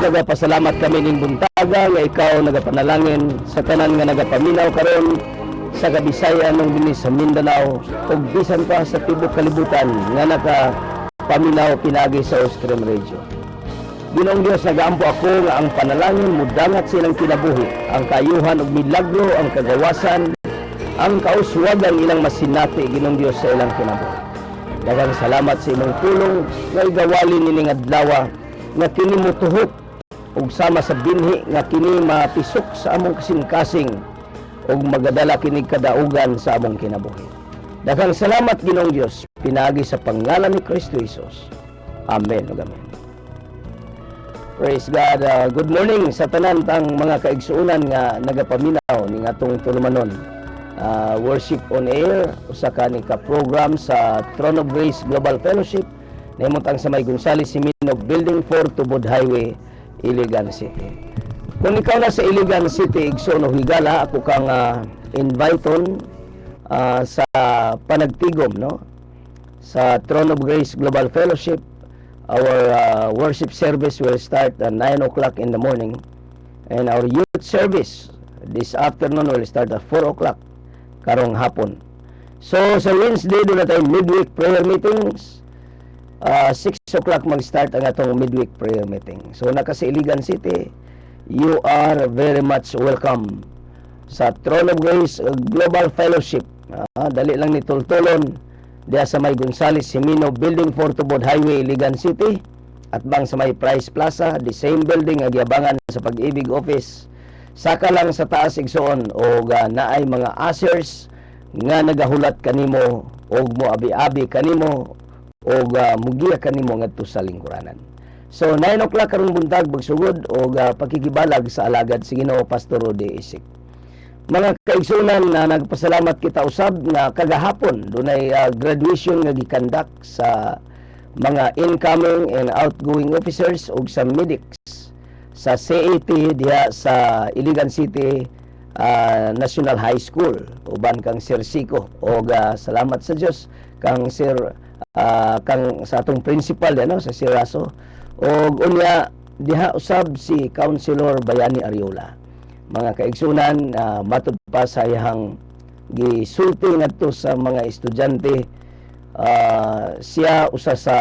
nagapasalamat kami ning buntaga nga ikaw nagapanalangin sa tanan nga nagapaminaw karon sa Kabisaya nung dinhi sa Mindanao ug bisan pa sa tibok kalibutan nga nagapaminaw pinagi sa Austrian Radio. Ginoong Dios, nagaampo ako nga ang panalangin mudangat silang kinabuhi, ang kayuhan ug milagro, ang kagawasan, ang kauswagan ilang masinati, Ginoong Dios, sa ilang kinabuhi. Daghang salamat sa imong tulong nga igawali nining adlaw nga kini motuhok ug sama sa binhi nga kini mapisok sa among kasing-kasing ug magadala kini kadaugan sa among kinabuhi. Daghang salamat, Ginoong Dios, pinagi sa pangalan ni Kristo Jesus. Amen ug amen. Praise God. Good morning sa tanan tang mga kaigsuonan nga nagapaminaw ning atong tulumanon. Worship on Air, usa ka ni ka-program sa Throne of Grace Global Fellowship nahimutang sa May Gonzales Siminog Building 4 Tubod Highway, Iligan City. Kung ikaw na sa Iligan City, igsoon o higala, ako kang inviton sa panagtigom, no? Sa Throne of Grace Global Fellowship. Our worship service will start at 9 o'clock in the morning, and our youth service this afternoon will start at 4 o'clock karong hapon. So sa Wednesday doon na tayo midweek prayer meetings. 6 o'clock mag-start ang atong midweek prayer meeting. So naka sa Iligan City, you are very much welcome sa Throne of Grace Global Fellowship. Dali lang ni tultulon diya sa May Gonzales Simino Building 4 Tubod Highway, Iligan City, at bang sa May Price Plaza, the same building nga giabangan sa Pag-ibig Office. Saka lang sa taas igsoon o naay mga ushers nga nagahulat kanimo o mo abi-abi kanimo o mugiya kanimo ngadto sa lingkuranan. So 9 o'clock karong buntag magsugod o pakikibalag sa alagad si Ginoo Pastor Rodi Isik. Mga kaigsunan na nagpasalamat kita usab nga kagahapon dunay graduation nga gikandak sa mga incoming and outgoing officers ug sa medics sa CAT diha sa Iligan City National High School uban kang Sir Sico ug salamat sa Dios kang Sir kang sa atong principal ano sa Sir Raso ug unya diha usab si Councilor Bayani Ariola. Mga kaigsunan, matud pa sa iyang gisulti ngadto sa mga estudyante, siya usa sa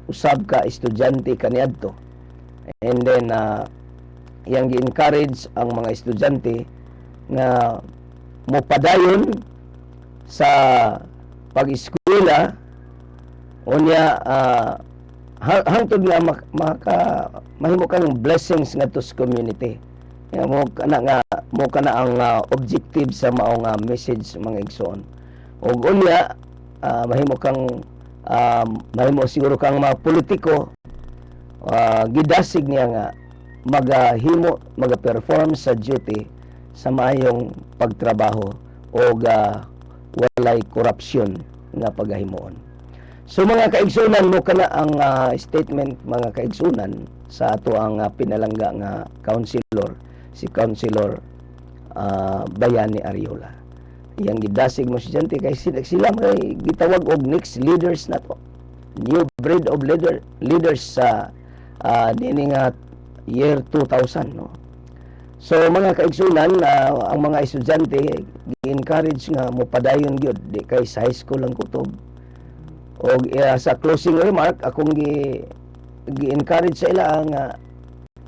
usab ka estudyante kaniadto, and then iyang gi-encourage ang mga estudyante nga mopadayon sa pag-eskwela unya hangtod nga mahimo kang blessings ngadto sa community. Mo kana ang objective sa maong message mga igsoon. Og unya mahimo kang mahimo siguro kang mga politiko gidasig niya nga maga-perform sa duty sa maayong pagtrabaho og walay korupsyon nga pagahimoon. So mga kaigsunan mo kana ang statement mga kaigsunan sa ato ang pinalangga nga councilor si Councilor Bayani Ariola. Yang gidasig mo estudyante kay sila may gitawag og next leaders na to. New breed of leaders sa dini nga year 2000, no. So mga kaigsunan, ang mga estudyante gi-encourage nga mo padayon gyud di kay sa high school lang kutob. Og sa closing remark akong gi-encourage sa ila nga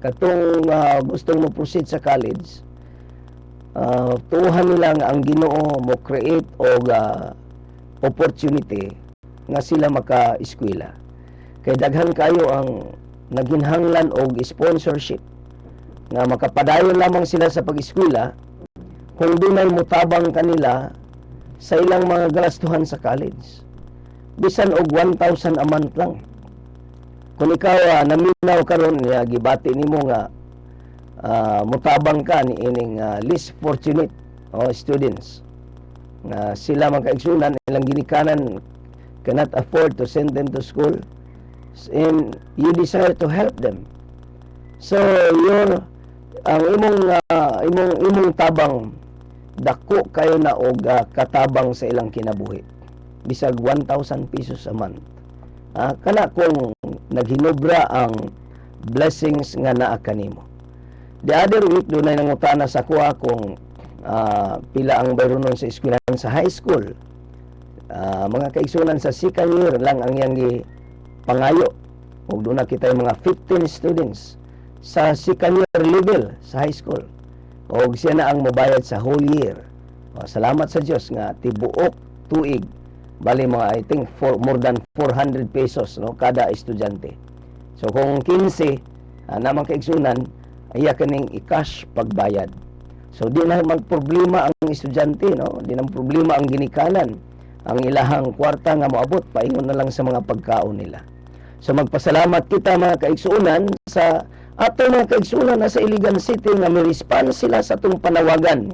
katong gustong mo proceed sa college, tuuhan nila nga ang Ginoo mo create og opportunity nga sila maka-eskwela. Kay daghan kayo ang naginhanglan og sponsorship nga makapadayon lamang sila sa pag-eskwela kung dunay mutabang kanila sa ilang mga galastuhan sa college. Bisan og 1,000 a month lang. Kung ikaw naminaw karon gibati nimo nga mutabang ka ni ining least fortunate students nga sila man kaigsunan ilang ginikanan cannot afford to send them to school, and you desire to help them. So ang imong tabang dako kayo na og katabang sa ilang kinabuhi bisag 1,000 pesos a month. Kana kung naghinobra ang blessings nga naa kanimo. The other week dunay nangutana sa kuha kung pila ang bayronon sa eskwelahan sa high school. Mga kaigsunan sa second year lang ang iyang pangayo. Ug doon na kita yung mga 15 students sa second year level sa high school. O siya na ang mobayad sa whole year. Salamat sa Diyos nga tibuok tuig. Bali mga I think more than 400 pesos no kada estudyante. So kung 15 namang kaigsunan iya kaning i-cash pagbayad. So di na magproblema ang estudyante no, di na problema ang ginikanan. Ang ilahang kwarta nga moabot paingon na lang sa mga pagkaon nila. So magpasalamat kita mga kaigsunan sa ato mga kaigsunan na sa Iligan City nga mi-respond sila sa atong panawagan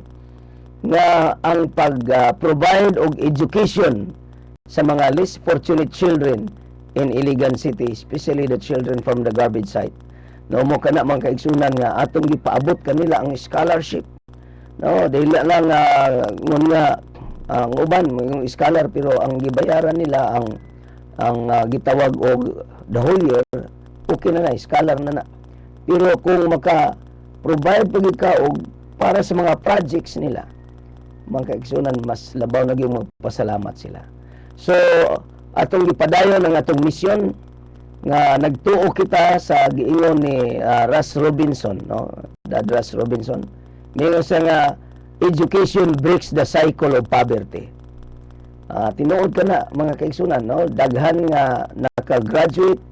nga ang pag-provide og education sa mga less fortunate children in Iligan City, especially the children from the garbage site. No mo kana mga kaigsunan nga atong gipaabot kanila ang scholarship. No, dili lang ngun nga ang uban yung scholar pero ang gibayaran nila ang gitawag og the whole year okay na scholar na. Pero kung maka-provide pag ikaw para sa mga projects nila, mga kaigsunan, mas labaw na yung magpasalamat sila. So, atong gipadayon ang atong misyon nga nagtuo kita sa giingon ni Russ Robinson, no? Dad Russ Robinson. Ngayon siya nga, education breaks the cycle of poverty. Tinuod ka na, mga kaigsunan, no? Daghan nga naka-graduate,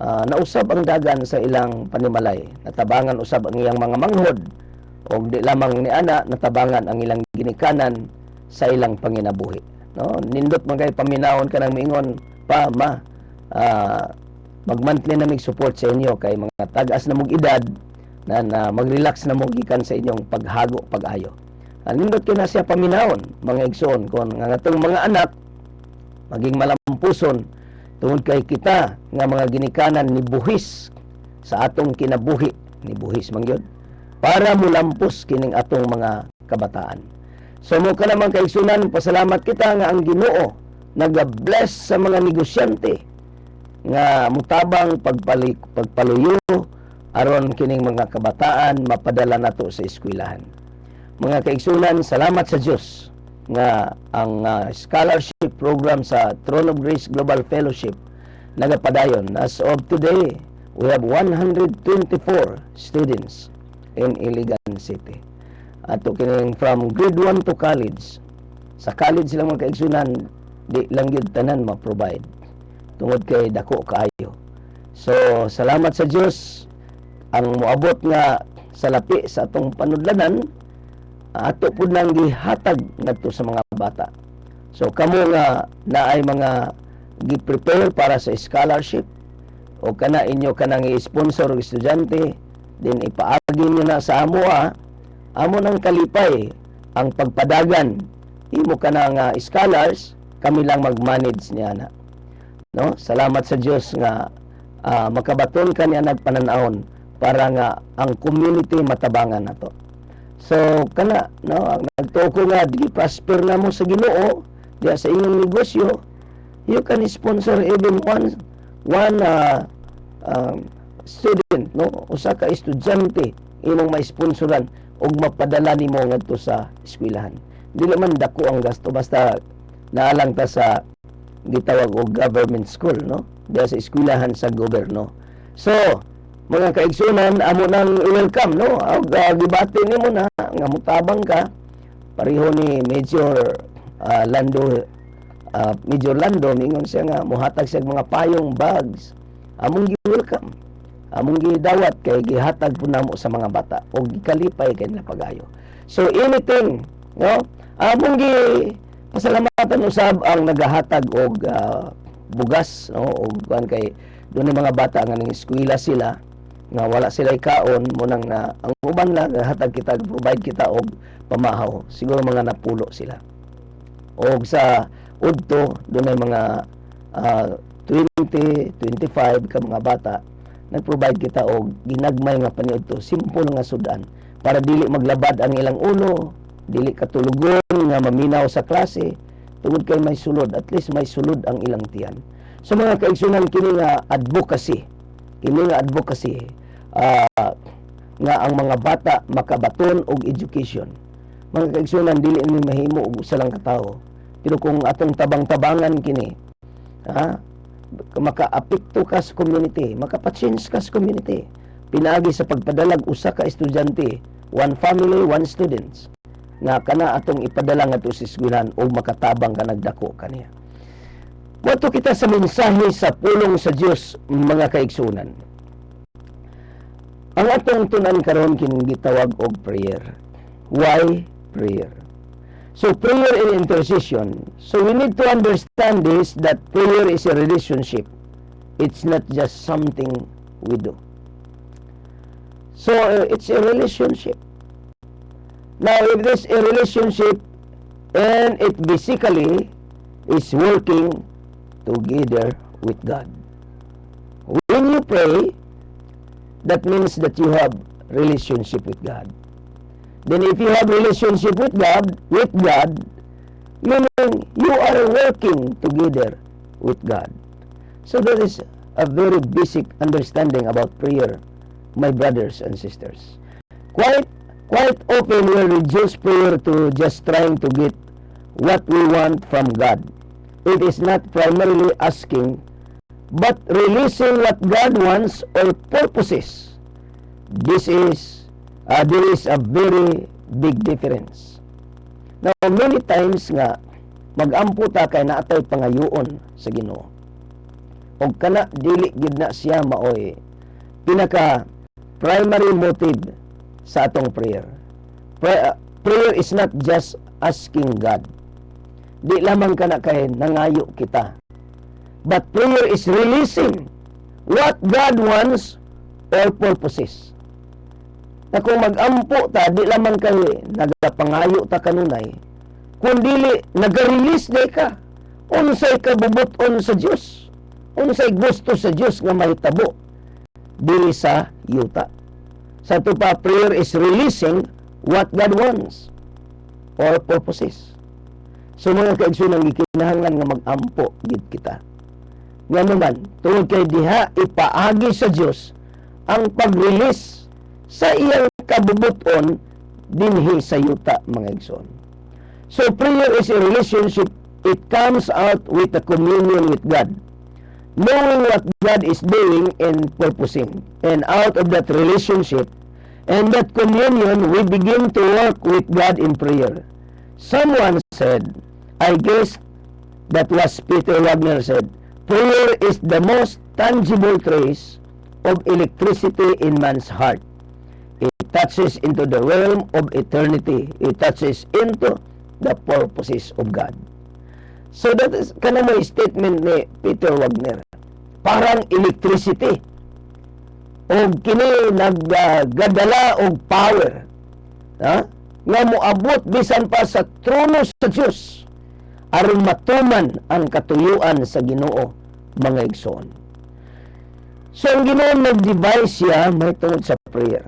nausab ang dagan sa ilang panimalay. Natabangan usab ang iyang mga manghod. O di lamang ni ana, natabangan ang ilang ginikanan sa ilang panginabuhi. No? Nindot man kay paminawon ka ng miingon, pa, ma, mag-monthly na mig-support sa inyo kay mga tagas na mong edad na mag-relax na mong gikan sa inyong paghago, pag-ayo. Nindot ka na siya paminawon, mga igsoon, kung nga itong mga anak, maging malampuson, tungod kay kita nga mga ginikanan ni buhis sa atong kinabuhi ni buhis mangyod para mulampos kining atong mga kabataan. So mo ka naman kaigsunan, pasalamat kita nga ang Ginoo nag-bless sa mga negosyante nga mutabang pagpaluyo aron kining mga kabataan mapadala nato sa eskwelahan. Mga kaigsunan, salamat sa Dios nga ang scholarship program sa Throne of Grace Global Fellowship nagapadayon. As of today, we have 124 students in Iligan City. Ato kining from grade 1 to college. Sa college lang mga kaigsunan, di lang yun tanan ma-provide. Tungod kay dako kaayo. So, salamat sa Dios ang moabot nga sa lapi sa atong panudlanan ato pud nang gihatag ngadto sa mga bata. So kamo nga naay mga gi-prepare para sa scholarship o kana inyo kanang i-sponsor og estudyante, din ipaagi niyo na sa amo amo nang kalipay ang pagpadagan imo kanang scholars, kami lang mag-manage niya na. No? Salamat sa Dios nga makabaton kaniya nagpananahon para nga ang community matabangan nato. So kana no, nagtuo ko nga di prosper na mo sa Ginoo diya sa inyong negosyo, you can sponsor even one student, no, usa ka estudyante imong ma-sponsoran og mapadala nimo ngadto sa eskwelahan. Dili man dako ang gasto, basta naalang ta sa gitawag og government school, no, diya sa eskwelahan sa gobyerno. So mga kaigsunan, amo nang welcome, no? Gibati nimo na nga mutabang ka pareho ni Major Lando mingon siya nga muhatag siya mga payong bags. Among gi-welcome. Among gidawat kay gihatag po namo sa mga bata o gikalipay kay nila pagayo. So anything, no? Among gi pasalamatan usab ang nagahatag og bugas, no? Og kuan kay doon mga bata nga ning eskwela sila nga wala sila ikaon mo nang ang uban lang hatag kita, provide kita og pamahaw, siguro mga napulo sila. Og sa udto doon ay mga 20, 25 ka mga bata nag-provide kita og ginagmay nga paniudto, simple nga sudan para dili maglabad ang ilang ulo, dili katulugon nga maminaw sa klase tungod kay may sulod, at least may sulod ang ilang tiyan. So mga kaigsunan, kini nga advocacy kini nga advocacy nga ang mga bata makabaton og education. Mga kaigsunan, dili ni mahimo og usa lang ka tawo, pero kung atong tabang-tabangan kini, maka-apekto ka sa community, maka-change ka sa community. Pinaagi sa pagpadalag usa ka estudyante, one family, one students, nga kana atong ipadala ngadto sa eskwelahan o makatabang ka nagdako kaniya. Moto kita sa mensahe sa pulong sa Dios, mga kaigsunan. Ang atong tunan karon kini gitawag og prayer. Why prayer? So prayer and intercession. So we need to understand this, that prayer is a relationship. It's not just something we do. So it's a relationship. Now if there's a relationship and it basically is working together with God. When you pray, that means that you have relationship with God. Then if you have relationship with God, meaning you are working together with God. So that is a very basic understanding about prayer, my brothers and sisters. Quite often we reduce prayer to just trying to get what we want from God. It is not primarily asking, but releasing what God wants or purposes. There is a very big difference. Now, many times nga, mag-ampo ta kay naatay pangayoon sa Ginoo. O kana, dili gid na siya maoy pinaka primary motive sa atong prayer. Prayer is not just asking God. Di lamang kana kay nangayo kita. But prayer is releasing what God wants or purposes. Na kung mag-ampo ta, di lamang kay nagapangayo ta kanunay, kundi nag-release day ka. Unsay kabubuton sa Dios. Unsay gusto sa Dios nga mahitabo dili sa yuta. Sa ito pa, prayer is releasing what God wants or purposes. So mga kaigsunan, gikinahanglan nga mag-ampo gid kita. Nga naman, tungod kay diha ipaagi sa Dios ang pag-release sa iyang kabubuton dinhi sa yuta, mga igsoon. So prayer is a relationship. It comes out with a communion with God, knowing what God is doing and purposing. And out of that relationship and that communion, we begin to work with God in prayer. Someone said, I guess that was Peter Wagner said, prayer is the most tangible trace of electricity in man's heart. It touches into the realm of eternity. It touches into the purposes of God. So that is kanang may statement ni Peter Wagner. Parang electricity. O kini naggadala og power. Nga moabot bisan pa sa trono sa Dios aron matuman ang katuyuan sa Ginoo, mga igsoon. So ang Ginoo nag-devise siya may tungod sa prayer.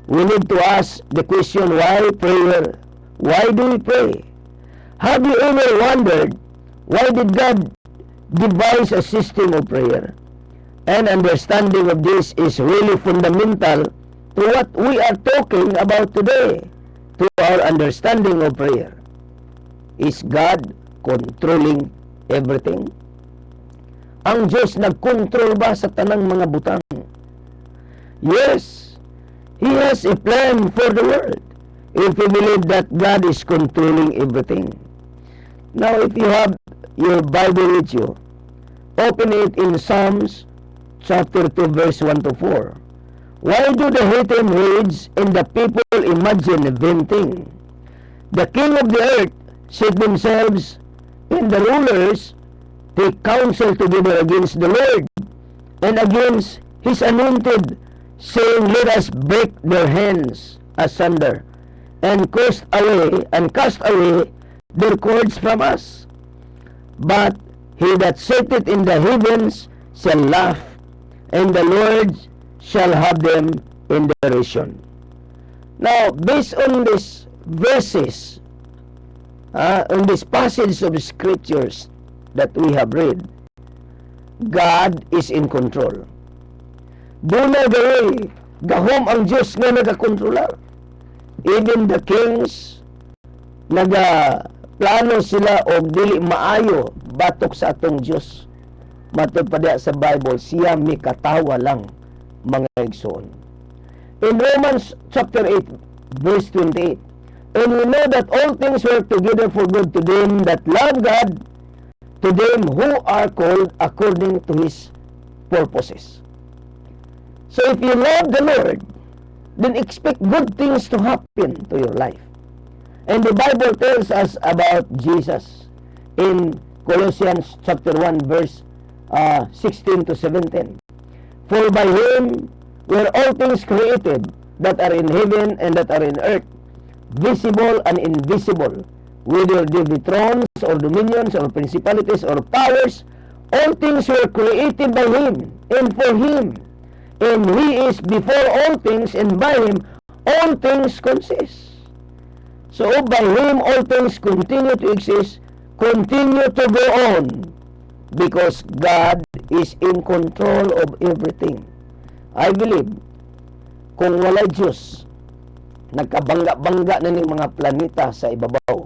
We need to ask the question, why prayer? Why do we pray? Have you ever wondered why did God devise a system of prayer? And understanding of this is really fundamental to what we are talking about today, to our understanding of prayer. Is God controlling everything? Ang Diyos nagkontrol ba sa tanang mga butang? Yes, He has a plan for the world. If you believe that God is controlling everything. Now, if you have your Bible with you, open it in Psalms chapter 2, verse 1 to 4. Why do the heathen rage and the people imagine a vain thing? The king of the earth set themselves, and the rulers take counsel together against the Lord and against His anointed, saying, let us break their hands asunder and cast away their cords from us. But he that sitteth in the heavens shall laugh, and the Lord shall have them in derision. Now, based on these verses, on this passage of scriptures that we have read, God is in control. Dunay gaway gahom ang Dios nga nagakontrolar. Even the kings plano sila og dili maayo batok sa atong Dios. Matod pa diha sa Bible, siya mikatawa lang, mga igsoon. In Romans chapter 8 verse 28, and we know that all things work together for good to them that love God, to them who are called according to His purposes. So if you love the Lord, then expect good things to happen to your life. And the Bible tells us about Jesus in Colossians chapter 1 verse 16 to 17. For by Him were all things created that are in heaven and that are in earth, visible and invisible, whether they be thrones or dominions or principalities or powers, all things were created by Him and for Him. And He is before all things, and by Him all things consist. So by Him all things continue to exist, continue to go on, because God is in control of everything. I believe, kung walay Diyos, nagkabangga-bangga na ning mga planeta sa ibabaw.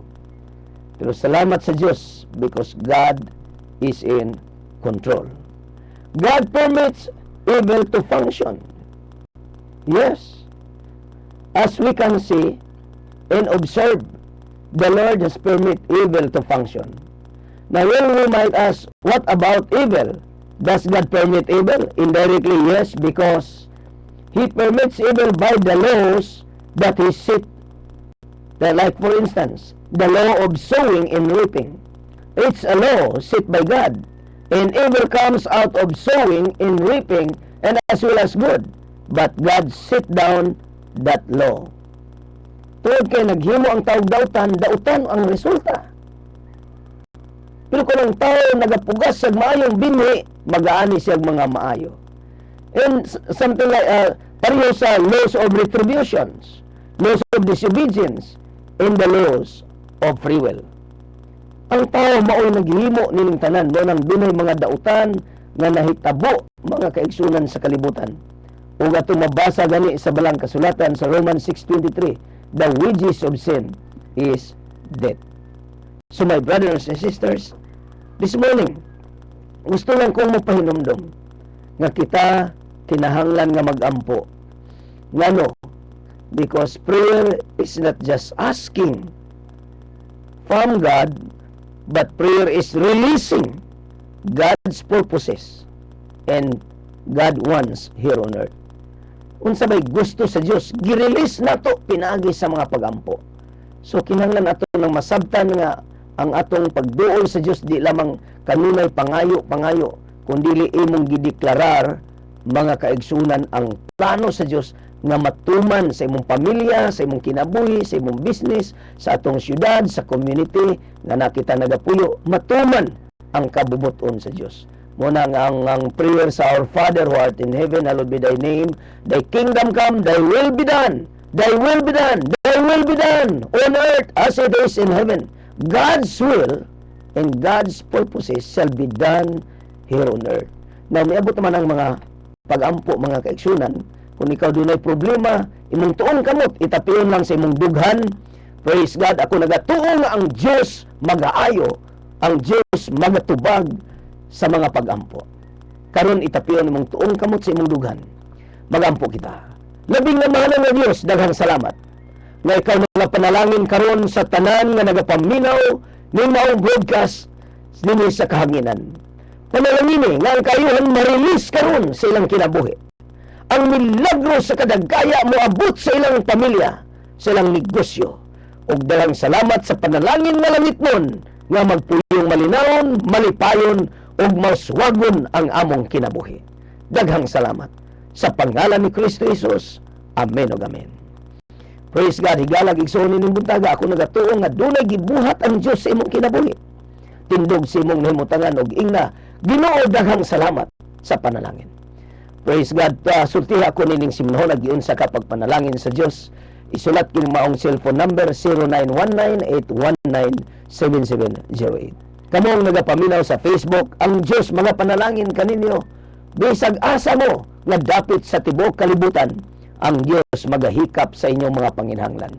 Pero salamat sa Diyos, because God is in control. God permits evil to function. Yes. As we can see and observe, the Lord has permitted evil to function. Now, when we might ask, what about evil? Does God permit evil? Indirectly, yes, because He permits evil by the laws that He set. Like, for instance, the law of sowing and reaping. It's a law set by God. And evil comes out of sowing and reaping, and as well as good. But God set down that law. Tuod kay naghimo ang taog-dautan, dautan ang resulta. Pero kung ang tao nagapugas sa maayong binhi, mag-aani siya mga maayo. And something like, pareho sa laws of retributions, laws of disobedience, and the laws of free will. Ang tao mao'y naghimo nining tanan, mo nang dunay mga dautan nga nahitabo mga kaigsunan sa kalibutan. Ug atong mabasa gani sa balang kasulatan sa Romans 6:23, the wages of sin is death. So my brothers and sisters, this morning, gusto lang kong mapahinumdum nga kita kinahanglan nga magampo. Ngano? Because prayer is not just asking from God, but prayer is releasing God's purposes and God wants here on earth. Unsa may gusto sa Dios, gi-release nato pinaagi sa mga pagampo. So kinahanglan ato nang masabtan nga ang atong pagduol sa Dios di lamang kanunay pangayo, kundi imong gideklarar mga kaigsunan ang plano sa Dios nga matuman sa imong pamilya, sa imong kinabuhi, sa imong business, sa atong syudad, sa community nga nakita nagapuyo, matuman ang kabubuton sa Dios. Muna ang prayer sa Our Father who art in heaven, hallowed be thy name, thy kingdom come, thy will be done, thy will be done, thy will be done on earth as it is in heaven. God's will and God's purposes shall be done here on earth. Now, miabot naman ang mga pagampo, mga kaigsunan. Kung ikaw dunay problema, imong tuon kamot, itapion lang sa imong dughan. Praise God, ako nagatuo nga ang Diyos magaayo, ang Diyos magatubag sa mga pagampo. Karon itapion imong tuon kamot sa imong dughan. Magampo kita. Labing na mahal nga Diyos, daghang salamat. Nga ikaw mga panalangin karon sa tanan nga nagapaminaw ning maong broadcast ninyo sa kahanginan. Panalangin nga ang kayuhan ma-release karon sa ilang kinabuhi. Ang milagro sa kadagkaya mo abot sa ilang pamilya, sa ilang negosyo. Ug dalang salamat sa panalangin nga langit nun, nga magpuyong malinawon, malipayon, ug maswagon ang among kinabuhi. Daghang salamat. Sa pangalan ni Kristo Jesus. Amen ug amen. Praise God. Higalag igsoon ning buntaga, ako nagatuo nga dunay gibuhat ang Dios sa imong kinabuhi. Tindog sa imong nahimutangan og ingna, Ginoo, daghang salamat sa panalangin. Praise God. Sultiha ko nining simnahon nagiun sa kapagpanalangin sa Dios. Isulat yung maong cellphone number 0919-819-7708. Kamong nagapaminaw sa Facebook, ang Dios mga panalangin kaninyo. Bisag asa mo, nga dapit sa tibuok kalibutan ang Dios magahikap sa inyong mga panginhanglan.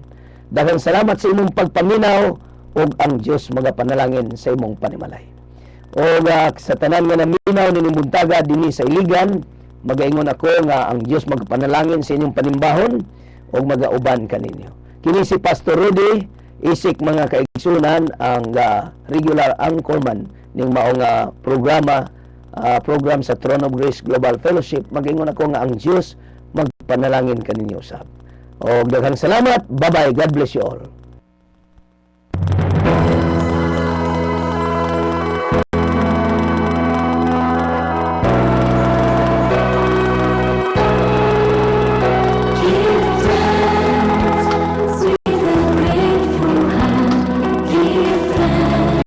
Daghang salamat sa imong pagpaminaw ug ang Dios magapanalangin sa imong panimalay. O sa tanan nga naminaw ni Buntaga dinhi sa Iligan, magaingon ako nga ang Dios magpanalangin sa inyong panimbahon ug magauban kaninyo. Kini si Pastor Rudy, isik mga kaigsunan ang regular anchorman ning maong program sa Throne of Grace Global Fellowship. Magaingon ako nga ang Dios magpanalangin kaninyo usab. O daghang salamat. Bye-bye. God bless you all.